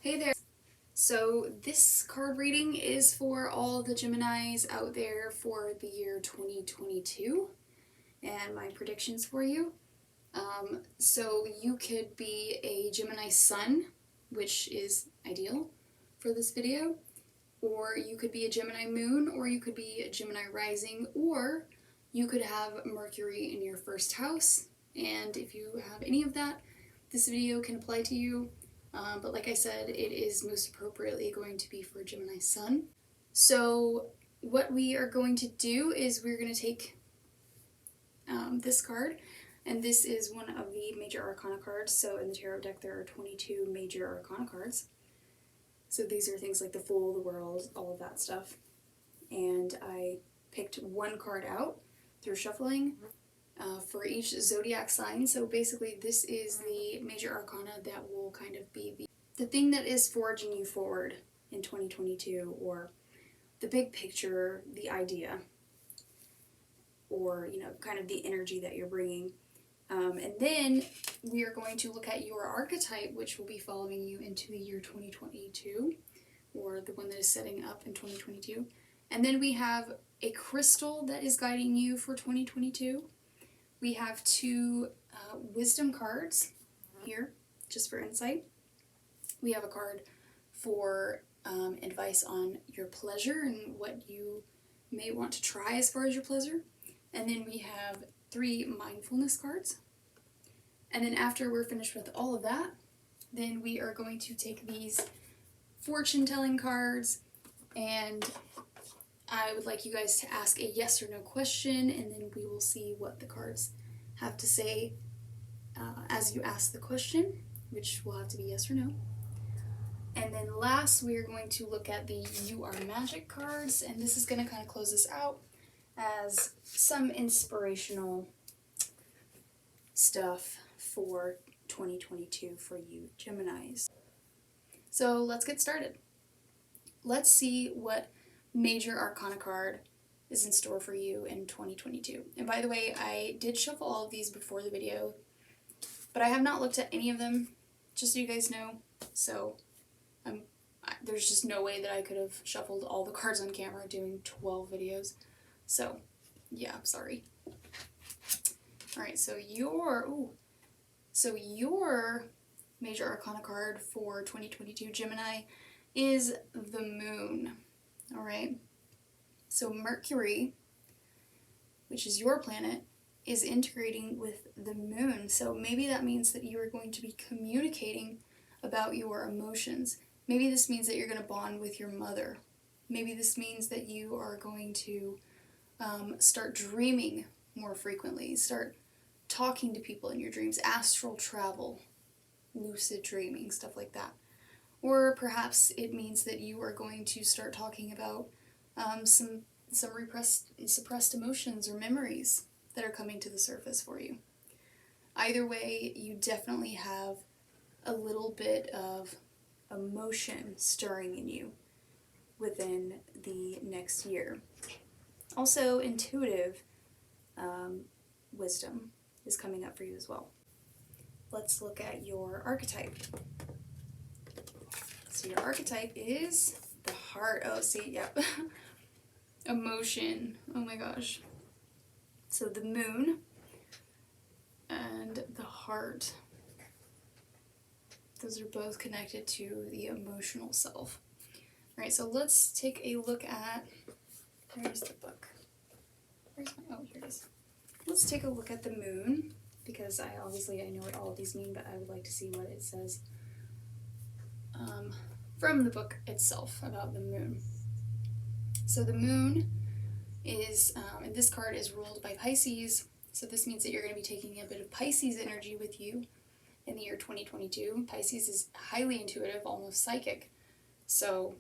Hey there! So this card reading is for all the Geminis out there for the year 2022 and my predictions for you. So you could be a Gemini Sun, which is ideal for this video, or you could be a Gemini Moon, or you could be a Gemini Rising, or you could have Mercury in your first house. And if you have any of that, this video can apply to you. But like I said, it is most appropriately going to be for Gemini Sun. So what we are going to do is we're going to take this card, and this is one of the major arcana cards. So in the tarot deck there are 22 major arcana cards. So these are things like the Fool, the World, all of that stuff. And I picked one card out through shuffling for each zodiac sign. So basically this is the major arcana that will kind of be the thing that is forging you forward in 2022, or the big picture, the idea, or kind of the energy that you're bringing. And then we are going to look at your archetype, which will be following you into the year 2022, or the one that is setting up in 2022. And then we have a crystal that is guiding you for 2022. We have two wisdom cards here, just for insight. We have a card for advice on your pleasure and what you may want to try as far as your pleasure. And then we have 3 mindfulness cards. And then after we're finished with all of that, then we are going to take these fortune-telling cards, and I would like you guys to ask a yes or no question, and then we will see what the cards have to say as you ask the question, which will have to be yes or no. And then last, we are going to look at the You Are Magic cards, and this is going to kind of close this out as some inspirational stuff for 2022 for you Geminis. So let's get started. Let's see what major arcana card is in store for you in 2022. And by the way, I did shuffle all of these before the video, but I have not looked at any of them, just so you guys know. So there's just no way that I could have shuffled all the cards on camera doing 12 videos. So yeah, sorry. Alright, so your major arcana card for 2022 Gemini is the Moon. Alright, so Mercury, which is your planet, is integrating with the Moon. So maybe that means that you are going to be communicating about your emotions. Maybe this means that you're going to bond with your mother. Maybe this means that you are going to start dreaming more frequently, start talking to people in your dreams, astral travel, lucid dreaming, stuff like that. Or perhaps it means that you are going to start talking about some suppressed emotions or memories that are coming to the surface for you. Either way, you definitely have a little bit of emotion stirring in you within the next year. Also, intuitive wisdom is coming up for you as well. Let's look at your archetype. So your archetype is the heart. Oh, see, yep. Emotion. Oh my gosh. So the Moon and the heart. Those are both connected to the emotional self. Alright, so let's take a look at, where's the book? Oh, here it is. Let's take a look at the Moon, because I know what all of these mean, but I would like to see what it says from the book itself about the Moon. So the Moon is, and this card is ruled by Pisces, so this means that you're going to be taking a bit of Pisces energy with you in the year 2022. Pisces is highly intuitive, almost psychic. So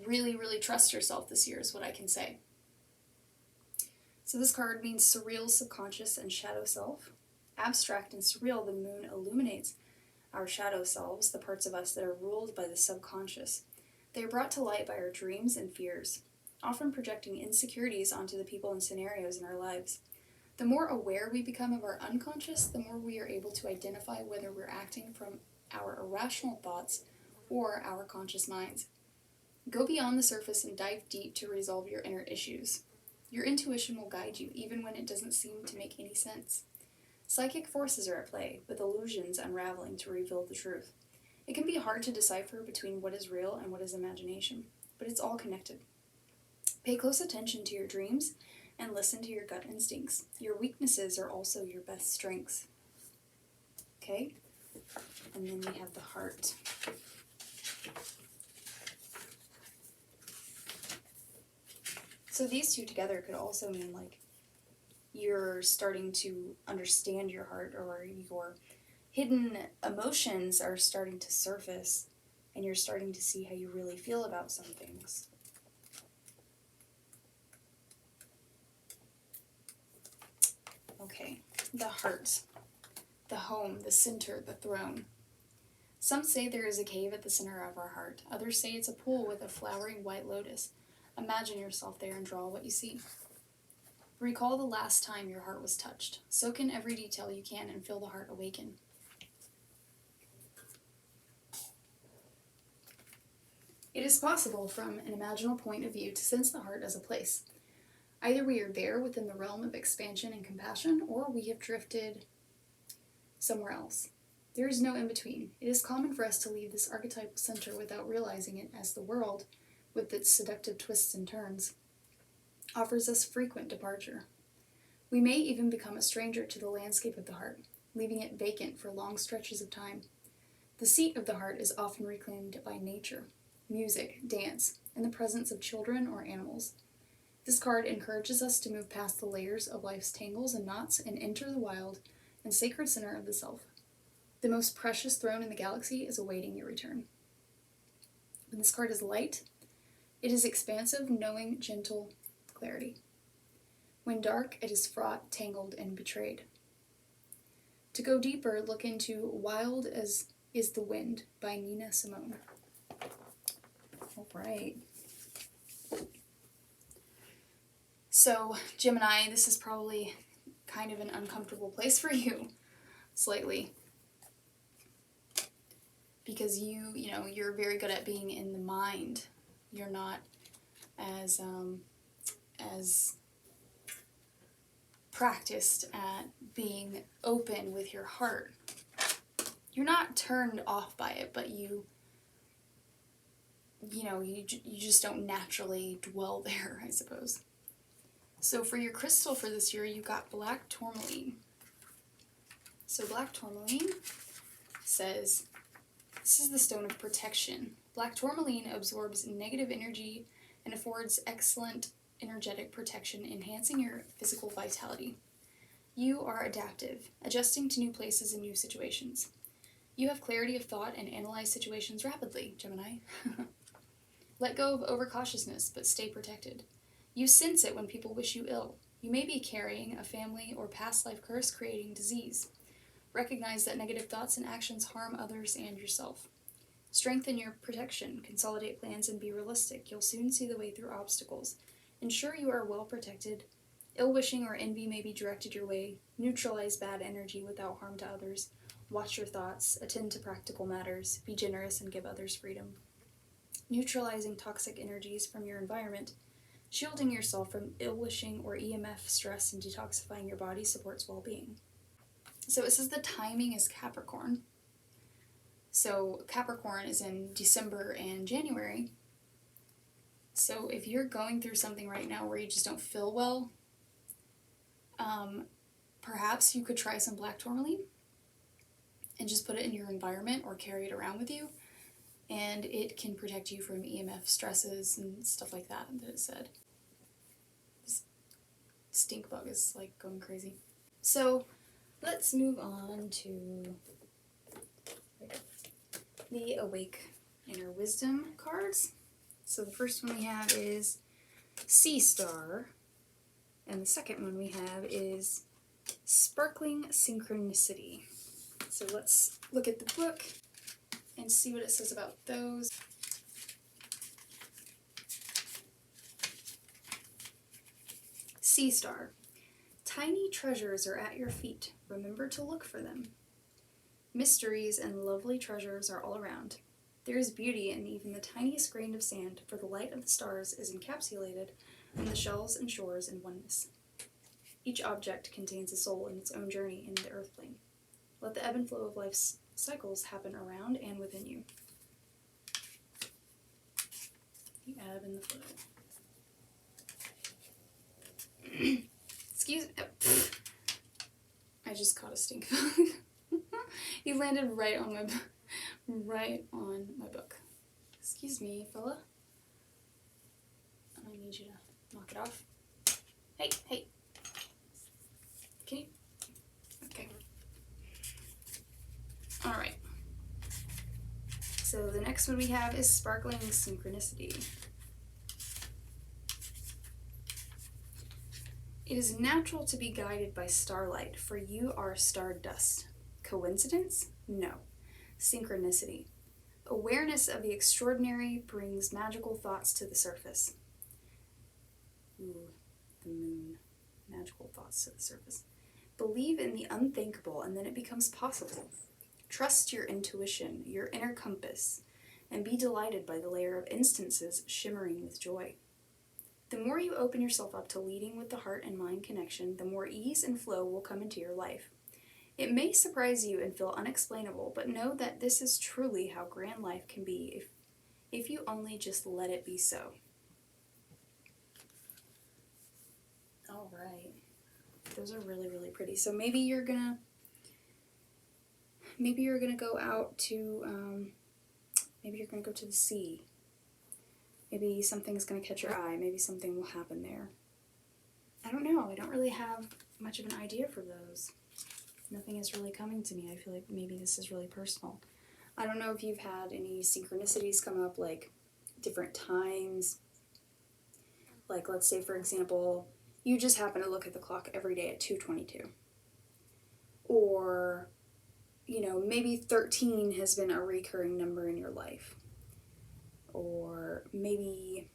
really, really trust yourself this year is what I can say. So this card means surreal, subconscious, and shadow self. Abstract and surreal, the Moon illuminates our shadow selves, the parts of us that are ruled by the subconscious. They are brought to light by our dreams and fears, often projecting insecurities onto the people and scenarios in our lives. The more aware we become of our unconscious, the more we are able to identify whether we're acting from our irrational thoughts or our conscious minds. Go beyond the surface and dive deep to resolve your inner issues. Your intuition will guide you even when it doesn't seem to make any sense. Psychic forces are at play, with illusions unraveling to reveal the truth. It can be hard to decipher between what is real and what is imagination, but it's all connected. Pay close attention to your dreams and listen to your gut instincts. Your weaknesses are also your best strengths. Okay? And then we have the heart. So these two together could also mean like you're starting to understand your heart, or your hidden emotions are starting to surface and you're starting to see how you really feel about some things. Okay, the heart, the home, the center, the throne. Some say there is a cave at the center of our heart. Others say it's a pool with a flowering white lotus. Imagine yourself there and draw what you see. Recall the last time your heart was touched. Soak in every detail you can and feel the heart awaken. It is possible from an imaginal point of view to sense the heart as a place. Either we are there within the realm of expansion and compassion, or we have drifted somewhere else. There is no in-between. It is common for us to leave this archetypal center without realizing it, as the world, with its seductive twists and turns, offers us frequent departure. We may even become a stranger to the landscape of the heart, leaving it vacant for long stretches of time. The seat of the heart is often reclaimed by nature, music, dance, and the presence of children or animals. This card encourages us to move past the layers of life's tangles and knots and enter the wild and sacred center of the self. The most precious throne in the galaxy is awaiting your return. When this card is light, it is expansive, knowing, gentle clarity. When dark, it is fraught, tangled, and betrayed. To go deeper, look into Wild as is the Wind by Nina Simone. All right. So, Gemini, this is probably kind of an uncomfortable place for you, slightly. Because you're very good at being in the mind. You're not as practiced at being open with your heart. You're not turned off by it, but you just don't naturally dwell there, I suppose. So for your crystal for this year, you got black tourmaline. So black tourmaline says, this is the stone of protection. Black tourmaline absorbs negative energy and affords excellent energetic protection, enhancing your physical vitality. You are adaptive, adjusting to new places and new situations. You have clarity of thought and analyze situations rapidly, Gemini. Let go of overcautiousness, but stay protected. You sense it when people wish you ill. You may be carrying a family or past life curse creating disease. Recognize that negative thoughts and actions harm others and yourself. Strengthen your protection, consolidate plans, and be realistic. You'll soon see the way through obstacles. Ensure you are well protected. Ill-wishing or envy may be directed your way. Neutralize bad energy without harm to others. Watch your thoughts. Attend to practical matters. Be generous and give others freedom. Neutralizing toxic energies from your environment. Shielding yourself from ill-wishing or EMF stress and detoxifying your body supports well-being. So it says the timing is Capricorn. So Capricorn is in December and January. So if you're going through something right now where you just don't feel well, perhaps you could try some black tourmaline and just put it in your environment or carry it around with you. And it can protect you from EMF stresses and stuff like that it said. This stink bug is like going crazy. So let's move on to the Awake Inner Wisdom cards. So the first one we have is Sea Star, and the second one we have is Sparkling Synchronicity. So let's look at the book and see what it says about those. Sea Star. Tiny treasures are at your feet. Remember to look for them. Mysteries and lovely treasures are all around. There is beauty in even the tiniest grain of sand, for the light of the stars is encapsulated in the shells and shores in oneness. Each object contains a soul in its own journey in the earth plane. Let the ebb and flow of life's cycles happen around and within you. The ebb and the flow. Excuse me. I just caught a stink bug. He landed right on my book. Excuse me, fella. I need you to knock it off. Hey. Can you? Okay. All right. So the next one we have is sparkling synchronicity. It is natural to be guided by starlight, for you are stardust. Coincidence? No. Synchronicity. Awareness of the extraordinary brings magical thoughts to the surface. Ooh, the moon. Magical thoughts to the surface. Believe in the unthinkable, and then it becomes possible. Trust your intuition, your inner compass, and be delighted by the layer of instances shimmering with joy. The more you open yourself up to leading with the heart and mind connection, the more ease and flow will come into your life. It may surprise you and feel unexplainable, but know that this is truly how grand life can be if you only just let it be so. All right. Those are really, really pretty. So maybe you're gonna go out to, maybe you're gonna go to the sea. Maybe something's gonna catch your eye. Maybe something will happen there. I don't know. I don't really have much of an idea for those. Nothing is really coming to me. I feel like maybe this is really personal. I don't know if you've had any synchronicities come up, like different times. Like, let's say, for example, you just happen to look at the clock every day at 2:22. Or, maybe 13 has been a recurring number in your life. Or maybe,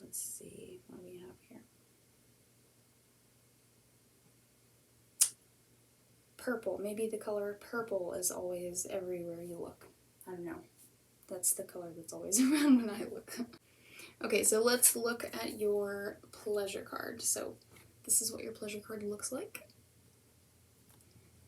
let's see, what do we have here? Purple. Maybe the color purple is always everywhere you look. I don't know. That's the color that's always around when I look. Okay, so let's look at your pleasure card. So this is what your pleasure card looks like.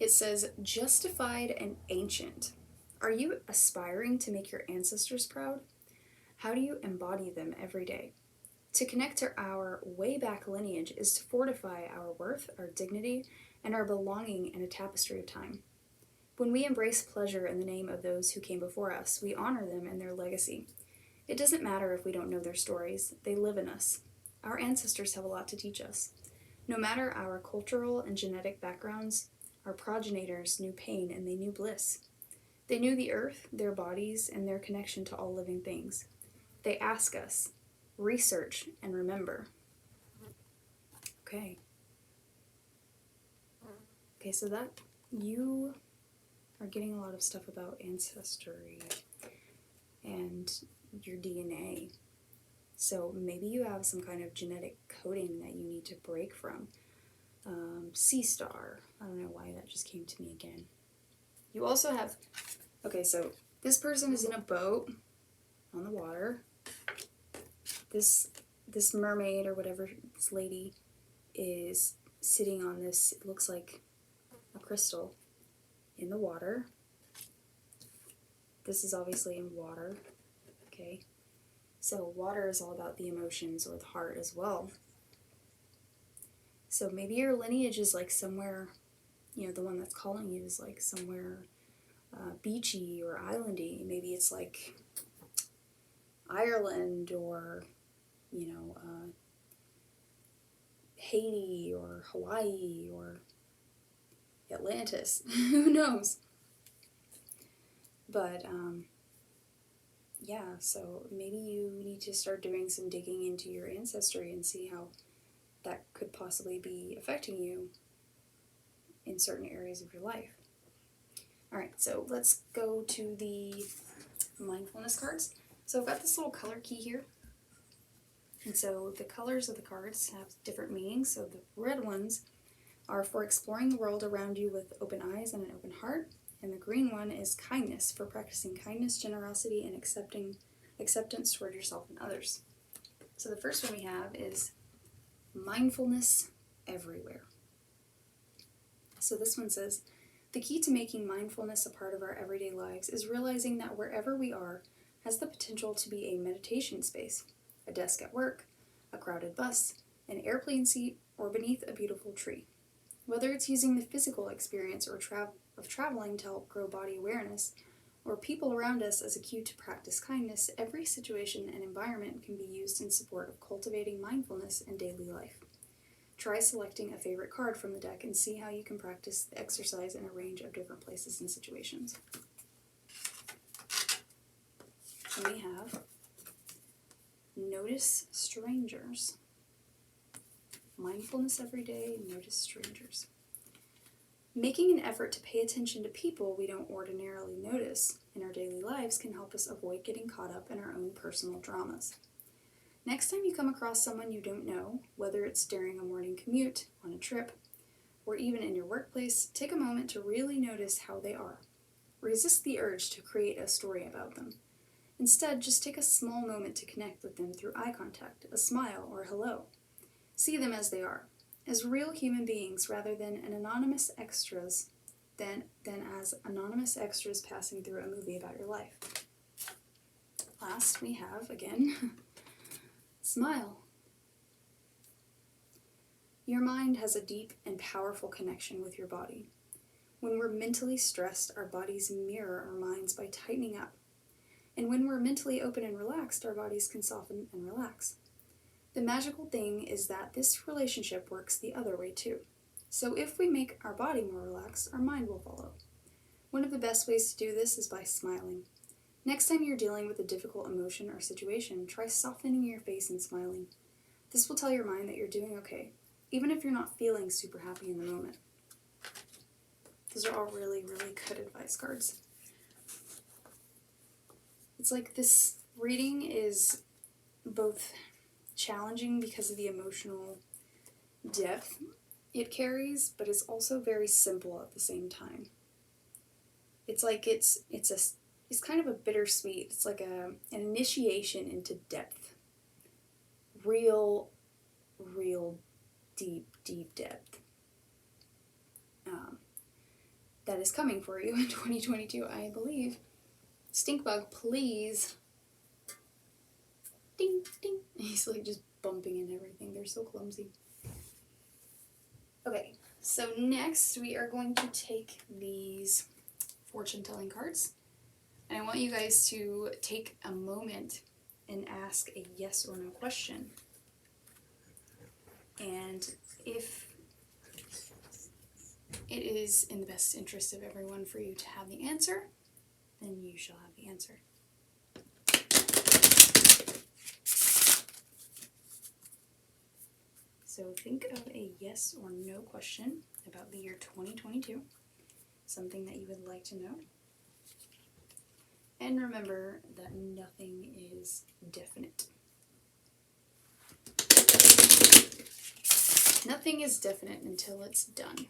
It says, justified and ancient. Are you aspiring to make your ancestors proud? How do you embody them every day? To connect to our way back lineage is to fortify our worth, our dignity, and our belonging in a tapestry of time. When we embrace pleasure in the name of those who came before us, we honor them and their legacy. It doesn't matter if we don't know their stories, they live in us. Our ancestors have a lot to teach us. No matter our cultural and genetic backgrounds, our progenitors knew pain and they knew bliss. They knew the earth, their bodies, and their connection to all living things. They ask us, research, and remember. Okay, so that you are getting a lot of stuff about ancestry and your DNA. So maybe you have some kind of genetic coding that you need to break from. Sea star. I don't know why that just came to me again. You also have, okay, so this person is in a boat on the water. This mermaid or whatever, this lady is sitting on this, it looks like a crystal in the water. This is obviously in water, okay? So water is all about the emotions or the heart as well. So maybe your lineage is like somewhere, the one that's calling you is like somewhere beachy or islandy. Maybe it's like Ireland or, Haiti or Hawaii or Atlantis. Who knows? But, yeah, so maybe you need to start doing some digging into your ancestry and see how that could possibly be affecting you in certain areas of your life. All right, so let's go to the mindfulness cards. So I've got this little color key here. And so the colors of the cards have different meanings. So the red ones are for exploring the world around you with open eyes and an open heart. And the green one is kindness, for practicing kindness, generosity, and acceptance toward yourself and others. So the first one we have is mindfulness everywhere. So this one says, the key to making mindfulness a part of our everyday lives is realizing that wherever we are has the potential to be a meditation space, a desk at work, a crowded bus, an airplane seat, or beneath a beautiful tree. Whether it's using the physical experience or traveling to help grow body awareness, or people around us as a cue to practice kindness, every situation and environment can be used in support of cultivating mindfulness in daily life. Try selecting a favorite card from the deck and see how you can practice the exercise in a range of different places and situations. And we have notice strangers. Mindfulness every day, notice strangers. Making an effort to pay attention to people we don't ordinarily notice in our daily lives can help us avoid getting caught up in our own personal dramas. Next time you come across someone you don't know, whether it's during a morning commute, on a trip, or even in your workplace, take a moment to really notice how they are. Resist the urge to create a story about them. Instead, just take a small moment to connect with them through eye contact, a smile, or hello. See them as they are, as real human beings rather than as anonymous extras passing through a movie about your life. Last, we have, again, smile. Your mind has a deep and powerful connection with your body. When we're mentally stressed, our bodies mirror our minds by tightening up. And when we're mentally open and relaxed, our bodies can soften and relax. The magical thing is that this relationship works the other way too. So if we make our body more relaxed, our mind will follow. One of the best ways to do this is by smiling. Next time you're dealing with a difficult emotion or situation, try softening your face and smiling. This will tell your mind that you're doing okay, even if you're not feeling super happy in the moment. Those are all really, really good advice cards. It's like this reading is both challenging because of the emotional depth it carries, but it's also very simple at the same time. It's like it's kind of a bittersweet. It's like an initiation into depth. Real deep depth. That is coming for you in 2022, I believe. Stinkbug, please. Ding, ding. He's like just bumping and everything. They're so clumsy. Okay, so next we are going to take these fortune-telling cards. And I want you guys to take a moment and ask a yes or no question. And if it is in the best interest of everyone for you to have the answer, then you shall have the answer. So think of a yes or no question about the year 2022, something that you would like to know. And remember that nothing is definite. Nothing is definite until it's done.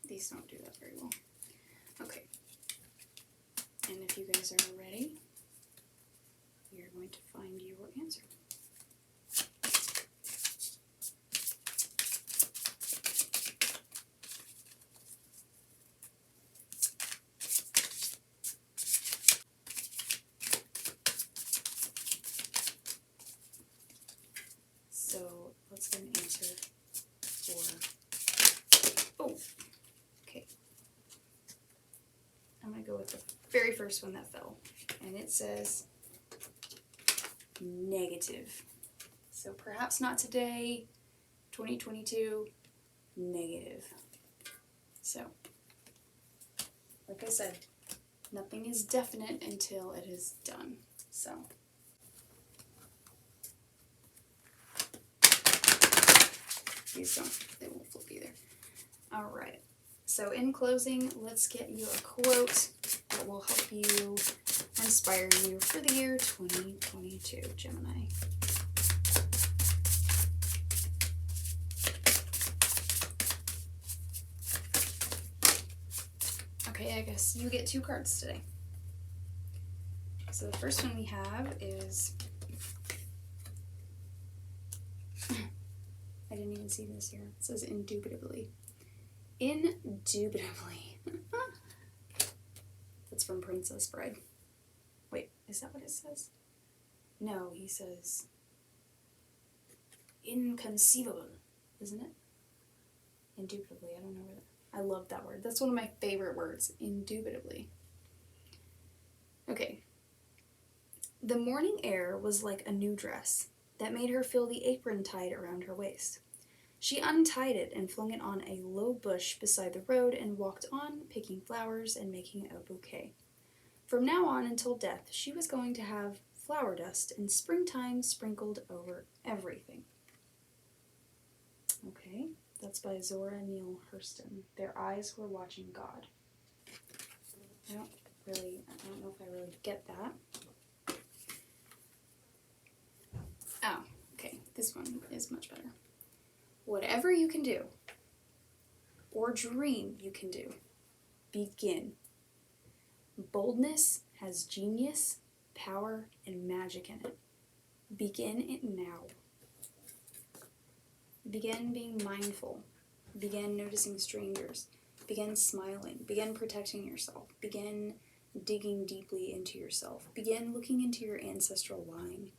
These don't do that very well. Okay. And if you guys are ready, you're going to find your answer. So let's get an answer for, okay. I'm going to go with the very first one that fell. And it says negative. So perhaps not today, 2022, negative. So, like I said, nothing is definite until it is done. So, these they won't flip either. All right. So in closing, let's get you a quote that will help you inspire you for the year 2022, Gemini. Okay, I guess you get 2 cards today. So the first one we have is, I didn't even see this here. It says indubitably. Indubitably. That's from Princess Bride. Wait, is that what it says? No, he says inconceivable, isn't it? Indubitably, I don't know where that. I love that word. That's one of my favorite words, indubitably. Okay. The morning air was like a new dress that made her feel the apron tied around her waist. She untied it and flung it on a low bush beside the road and walked on, picking flowers and making a bouquet. From now on until death, she was going to have flower dust and springtime sprinkled over everything. Okay. That's by Zora Neale Hurston. Their eyes were watching God. I don't know if I really get that. Oh, okay. This one is much better. Whatever you can do, or dream you can do, begin. Boldness has genius, power, and magic in it. Begin it now. Begin being mindful. Begin noticing strangers. Begin smiling. Begin protecting yourself. Begin digging deeply into yourself. Begin looking into your ancestral line.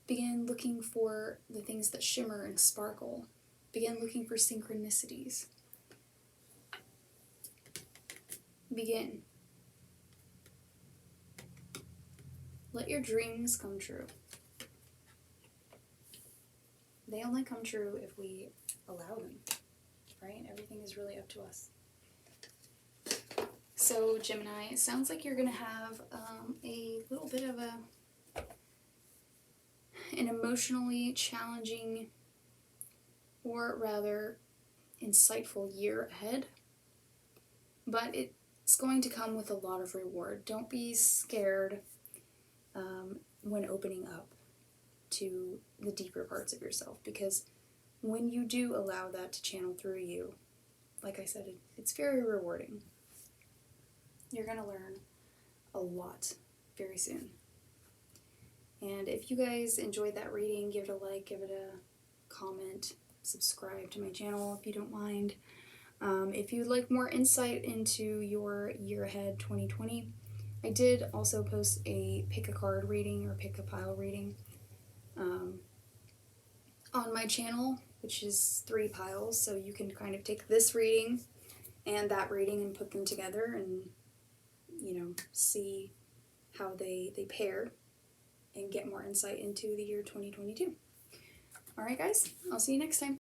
Begin looking for the things that shimmer and sparkle. Begin looking for synchronicities. Begin. Let your dreams come true. They only come true if we allow them, right? Everything is really up to us. So, Gemini, it sounds like you're going to have a little bit of an emotionally challenging, or rather insightful year ahead. But it's going to come with a lot of reward. Don't be scared when opening up to the deeper parts of yourself, because when you do allow that to channel through you, like I said, it's very rewarding. You're going to learn a lot very soon. And if you guys enjoyed that reading, give it a like, give it a comment, subscribe to my channel if you don't mind. If you'd like more insight into your year ahead 2020, I did also post a pick a card reading or pick a pile reading on my channel, which is 3 piles, so you can kind of take this reading and that reading and put them together and, you know, see how they pair and get more insight into the year 2022. Alright guys, I'll see you next time.